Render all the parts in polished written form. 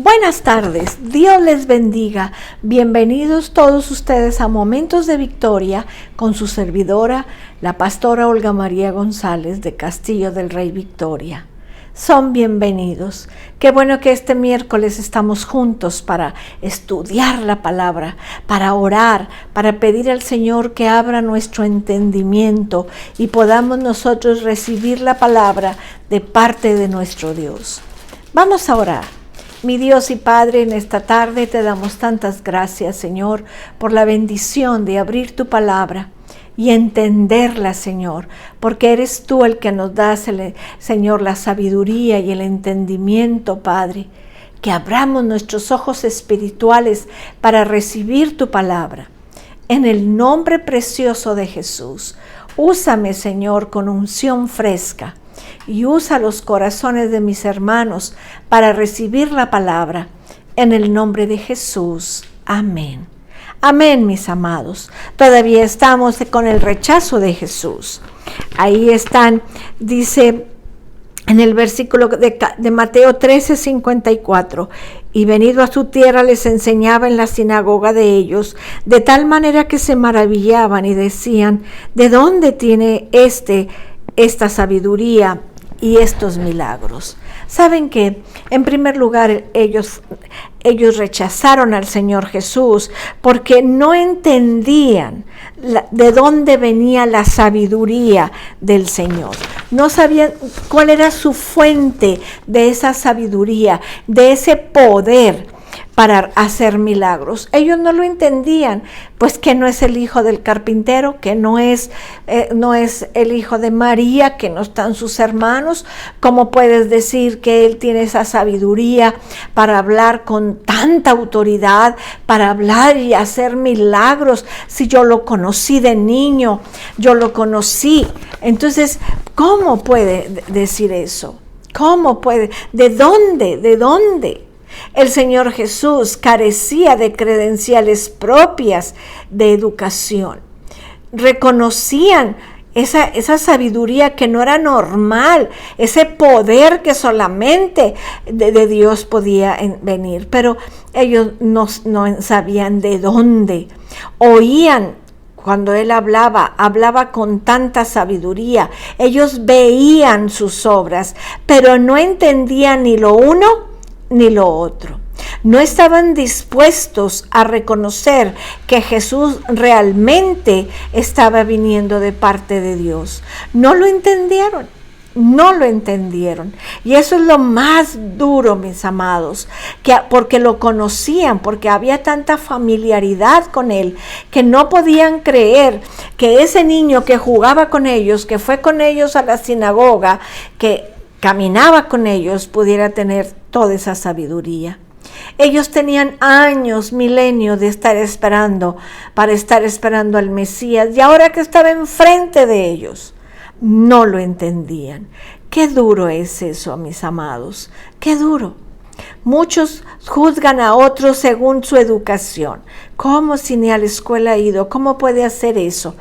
Buenas tardes, Dios les bendiga. Bienvenidos todos ustedes a Momentos de Victoria con su servidora, la pastora Olga María González de Castillo del Rey Victoria. Son bienvenidos. Qué bueno que este miércoles estamos juntos para estudiar la palabra, para orar, para pedir al Señor que abra nuestro entendimiento y podamos nosotros recibir la palabra de parte de nuestro Dios. Vamos a orar. Mi Dios y Padre, en esta tarde te damos tantas gracias, Señor, por la bendición de abrir tu palabra y entenderla, Señor, porque eres tú el que nos das, Señor, la sabiduría y el entendimiento, Padre. Que abramos nuestros ojos espirituales para recibir tu palabra. En el nombre precioso de Jesús, úsame, Señor, con unción fresca. Y usa los corazones de mis hermanos para recibir la palabra. En el nombre de Jesús. Amén. Amén, mis amados. Todavía estamos con el rechazo de Jesús. Ahí están, dice en el versículo de Mateo 13:54. Y venido a su tierra les enseñaba en la sinagoga de ellos, de tal manera que se maravillaban y decían, ¿de dónde tiene esta sabiduría y estos milagros? Saben que en primer lugar ellos rechazaron al Señor Jesús porque no entendían de dónde venía la sabiduría del Señor. No sabían cuál era su fuente de esa sabiduría, de ese poder para hacer milagros. Ellos no lo entendían, pues que no es el hijo del carpintero, que no es el hijo de María, que no están sus hermanos. ¿Cómo puedes decir que él tiene esa sabiduría para hablar con tanta autoridad, para hablar y hacer milagros? Si yo lo conocí de niño, yo lo conocí. Entonces, ¿cómo puede decir eso? ¿Cómo puede? ¿De dónde? ¿De dónde? El Señor Jesús carecía de credenciales propias de educación. Reconocían esa sabiduría que no era normal, ese poder que solamente de Dios podía venir. Pero ellos no sabían de dónde. Oían cuando él hablaba con tanta sabiduría. Ellos veían sus obras, pero no entendían ni lo uno ni lo otro. No estaban dispuestos a reconocer que Jesús realmente estaba viniendo de parte de Dios. No lo entendieron. Y eso es lo más duro, mis amados, porque lo conocían, porque había tanta familiaridad con él, que no podían creer que ese niño que jugaba con ellos, que fue con ellos a la sinagoga, que caminaba con ellos, pudiera tener toda esa sabiduría. Ellos tenían años, milenios de estar esperando al Mesías, y ahora que estaba enfrente de ellos, no lo entendían. Qué duro es eso, mis amados, qué duro. Muchos juzgan a otros según su educación. ¿Cómo si ni a la escuela ha ido? ¿Cómo puede hacer eso?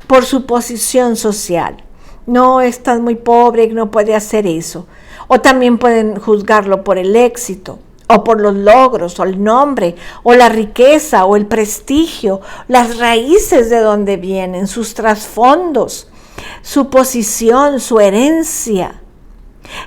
Por su posición social. No, estás muy pobre y no puede hacer eso. O también pueden juzgarlo por el éxito, o por los logros, o el nombre, o la riqueza, o el prestigio, las raíces de donde vienen, sus trasfondos, su posición, su herencia.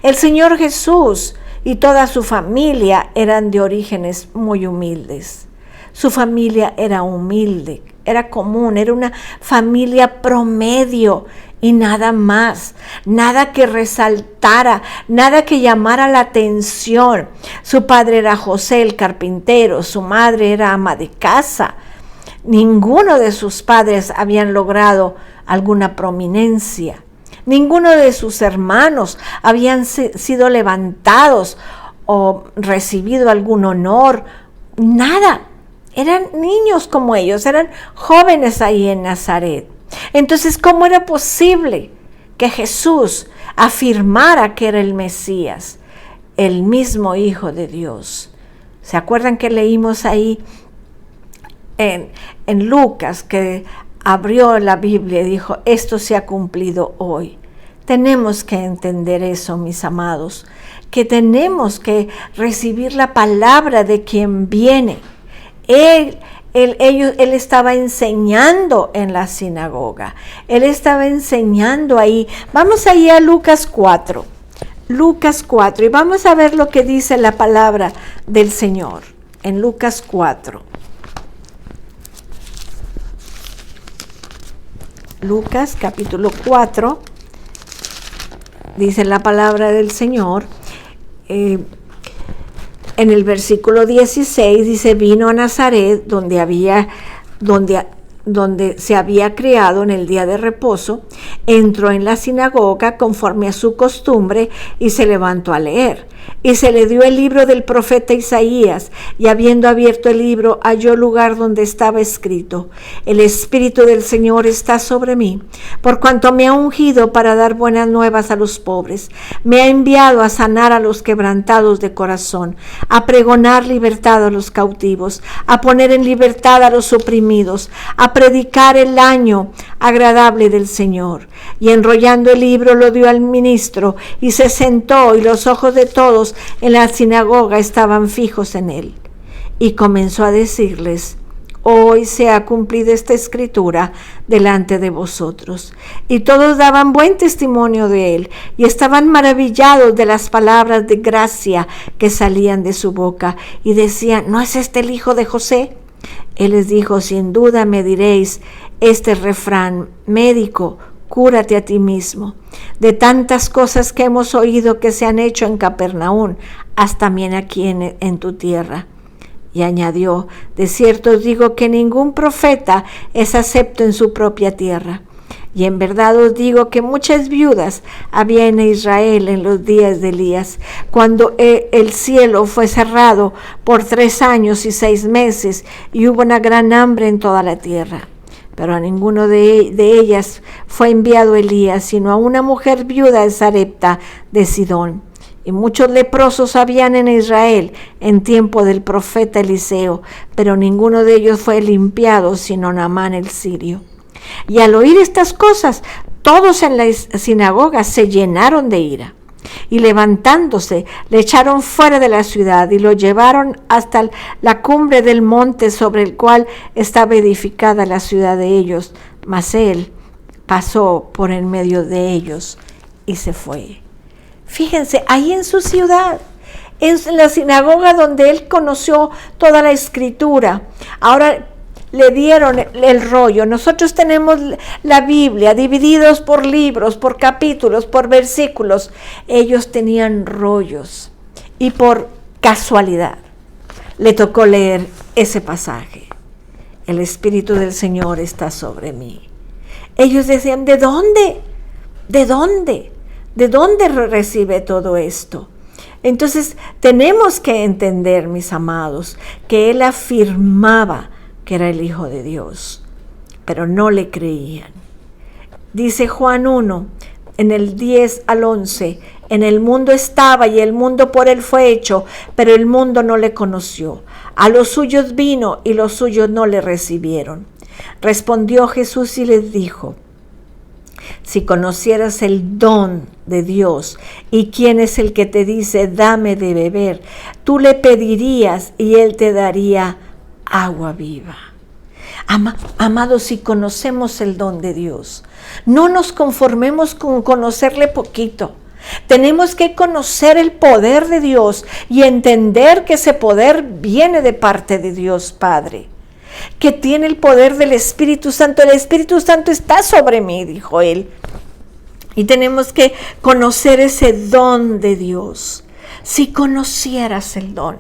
El Señor Jesús y toda su familia eran de orígenes muy humildes. Su familia era humilde, era común, era una familia promedio. Y nada más, nada que resaltara, nada que llamara la atención. Su padre era José el carpintero, su madre era ama de casa. Ninguno de sus padres habían logrado alguna prominencia. Ninguno de sus hermanos habían sido levantados o recibido algún honor. Nada. Eran niños como ellos, eran jóvenes ahí en Nazaret. Entonces, ¿cómo era posible que Jesús afirmara que era el Mesías, el mismo Hijo de Dios? ¿Se acuerdan que leímos ahí en Lucas, que abrió la Biblia y dijo, esto se ha cumplido hoy? Tenemos que entender eso, mis amados, que tenemos que recibir la palabra de quien viene. Él estaba enseñando en la sinagoga. Él estaba enseñando ahí. Vamos ahí a Lucas 4. Lucas 4. Y vamos a ver lo que dice la palabra del Señor en Lucas 4. Lucas capítulo 4. Dice la palabra del Señor. En el versículo 16 dice, vino a Nazaret, donde se había criado en el día de reposo, entró en la sinagoga conforme a su costumbre y se levantó a leer. Y se le dio el libro del profeta Isaías, y habiendo abierto el libro, halló lugar donde estaba escrito: el Espíritu del Señor está sobre mí, por cuanto me ha ungido para dar buenas nuevas a los pobres. Me ha enviado a sanar a los quebrantados de corazón, a pregonar libertad a los cautivos, a poner en libertad a los oprimidos, a predicar el año agradable del Señor. Y enrollando el libro lo dio al ministro, y se sentó, y los ojos de todos en la sinagoga estaban fijos en él. Y comenzó a decirles: hoy se ha cumplido esta escritura delante de vosotros. Y todos daban buen testimonio de él, y estaban maravillados de las palabras de gracia que salían de su boca, y decían: ¿no es este el hijo de José? Él les dijo: sin duda me diréis este refrán: médico, cúrate a ti mismo. De tantas cosas que hemos oído que se han hecho en Capernaum, haz también aquí en tu tierra. Y añadió: de cierto os digo que ningún profeta es acepto en su propia tierra. Y en verdad os digo que muchas viudas había en Israel en los días de Elías, cuando el cielo fue cerrado por 3 años y 6 meses, y hubo una gran hambre en toda la tierra. Pero a ninguno de ellas fue enviado Elías, sino a una mujer viuda de Sarepta de Sidón. Y muchos leprosos habían en Israel en tiempo del profeta Eliseo, pero ninguno de ellos fue limpiado, sino Naamán el sirio. Y al oír estas cosas, todos en la sinagoga se llenaron de ira. Y levantándose, le echaron fuera de la ciudad y lo llevaron hasta la cumbre del monte sobre el cual estaba edificada la ciudad de ellos. Mas él pasó por en medio de ellos y se fue. Fíjense, ahí en su ciudad, en la sinagoga donde él conoció toda la escritura. Ahora le dieron el rollo. Nosotros tenemos la Biblia divididos por libros, por capítulos, por versículos. Ellos tenían rollos y por casualidad le tocó leer ese pasaje: el Espíritu del Señor está sobre mí. Ellos decían: ¿de dónde? ¿De dónde? ¿De dónde recibe todo esto? Entonces tenemos que entender, mis amados, que él afirmaba que era el Hijo de Dios, pero no le creían. Dice Juan 1, en el 10 al 11, en el mundo estaba y el mundo por él fue hecho, pero el mundo no le conoció. A los suyos vino y los suyos no le recibieron. Respondió Jesús y les dijo: si conocieras el don de Dios y quién es el que te dice dame de beber, tú le pedirías y él te daría agua viva. Amados, si conocemos el don de Dios, no nos conformemos con conocerle poquito. Tenemos que conocer el poder de Dios y entender que ese poder viene de parte de Dios Padre, que tiene el poder del Espíritu Santo. El Espíritu Santo está sobre mí, dijo él. Y tenemos que conocer ese don de Dios. Si conocieras el don,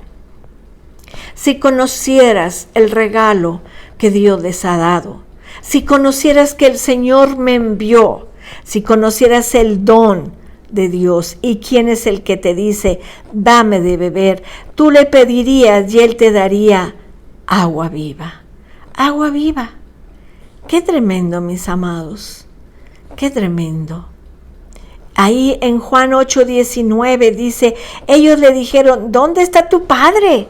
si conocieras el regalo que Dios les ha dado, si conocieras que el Señor me envió, si conocieras el don de Dios y quién es el que te dice dame de beber, tú le pedirías y él te daría agua viva. Agua viva. Qué tremendo, mis amados. Qué tremendo. Ahí en Juan 8:19 dice: ellos le dijeron: ¿dónde está tu Padre?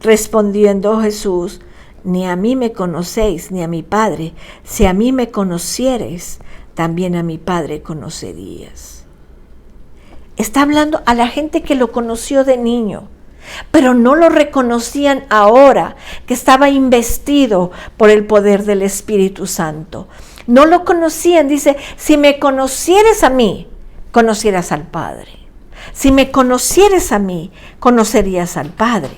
Respondiendo Jesús: ni a mí me conocéis, ni a mi Padre. Si a mí me conociereis, también a mi Padre conocerías. Está hablando a la gente que lo conoció de niño, pero no lo reconocían ahora que estaba investido por el poder del Espíritu Santo. No lo conocían. Dice, si me conocieras a mí, conocieras al Padre. Si me conocieras a mí, conocerías al Padre.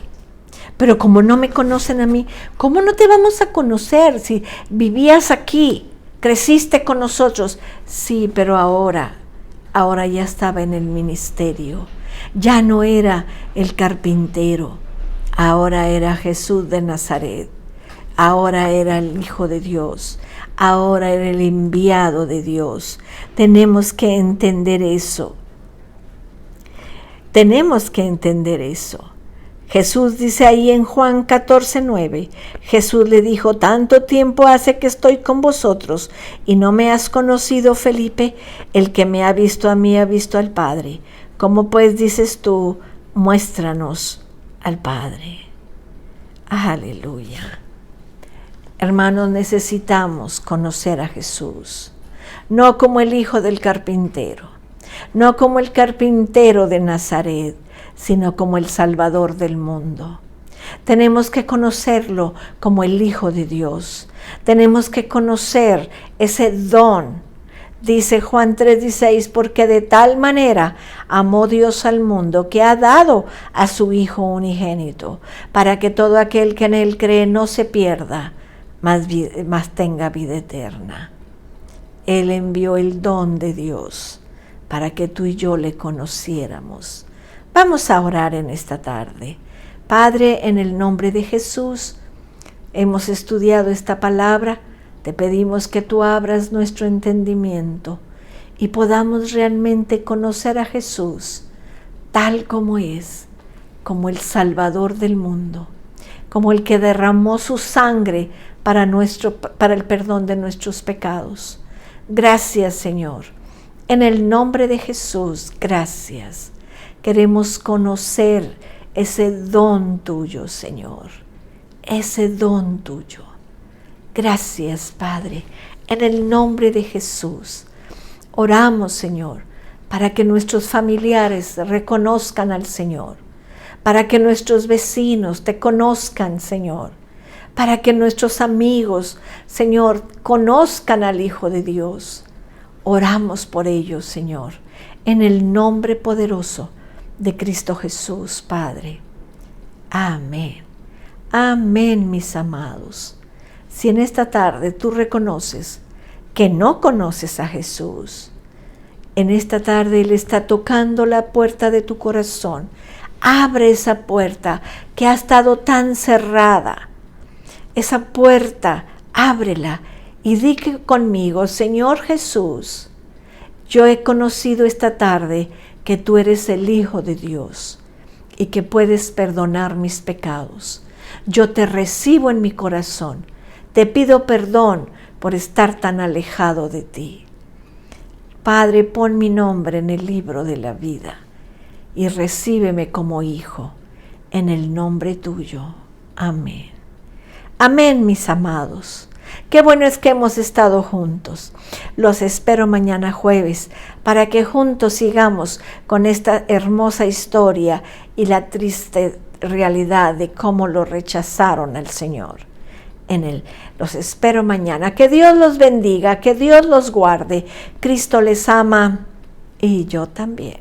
Pero como no me conocen a mí, ¿cómo no te vamos a conocer si vivías aquí, creciste con nosotros? Sí, pero ahora ya estaba en el ministerio. Ya no era el carpintero, ahora era Jesús de Nazaret. Ahora era el Hijo de Dios, ahora era el enviado de Dios. Tenemos que entender eso. Tenemos que entender eso. Jesús dice ahí en Juan 14:9, Jesús le dijo, tanto tiempo hace que estoy con vosotros y no me has conocido, Felipe. El que me ha visto a mí ha visto al Padre. ¿Cómo pues dices tú, muéstranos al Padre? Aleluya. Hermanos, necesitamos conocer a Jesús, no como el hijo del carpintero, no como el carpintero de Nazaret, sino como el Salvador del mundo. Tenemos que conocerlo como el Hijo de Dios. Tenemos que conocer ese don. Dice Juan 3:16, porque de tal manera amó Dios al mundo que ha dado a su Hijo unigénito, para que todo aquel que en él cree no se pierda, mas tenga vida eterna. Él envió el don de Dios para que tú y yo le conociéramos. Vamos a orar en esta tarde. Padre, en el nombre de Jesús, hemos estudiado esta palabra. Te pedimos que tú abras nuestro entendimiento y podamos realmente conocer a Jesús tal como es, como el Salvador del mundo, como el que derramó su sangre para el perdón de nuestros pecados. Gracias, Señor. En el nombre de Jesús, gracias. Queremos conocer ese don tuyo, Señor, ese don tuyo. Gracias, Padre, en el nombre de Jesús. Oramos, Señor, para que nuestros familiares reconozcan al Señor, para que nuestros vecinos te conozcan, Señor, para que nuestros amigos, Señor, conozcan al Hijo de Dios. Oramos por ellos, Señor, en el nombre poderoso de Cristo Jesús, Padre. Amén. Amén, mis amados. Si en esta tarde tú reconoces que no conoces a Jesús, en esta tarde Él está tocando la puerta de tu corazón. Abre esa puerta que ha estado tan cerrada. Esa puerta, ábrela y di conmigo, Señor Jesús, yo he conocido esta tarde que tú eres el Hijo de Dios y que puedes perdonar mis pecados. Yo te recibo en mi corazón. Te pido perdón por estar tan alejado de ti. Padre, pon mi nombre en el libro de la vida y recíbeme como hijo en el nombre tuyo. Amén. Amén, mis amados. Qué bueno es que hemos estado juntos. Los espero mañana jueves para que juntos sigamos con esta hermosa historia y la triste realidad de cómo lo rechazaron al Señor. Los espero mañana. Que Dios los bendiga, que Dios los guarde. Cristo les ama y yo también.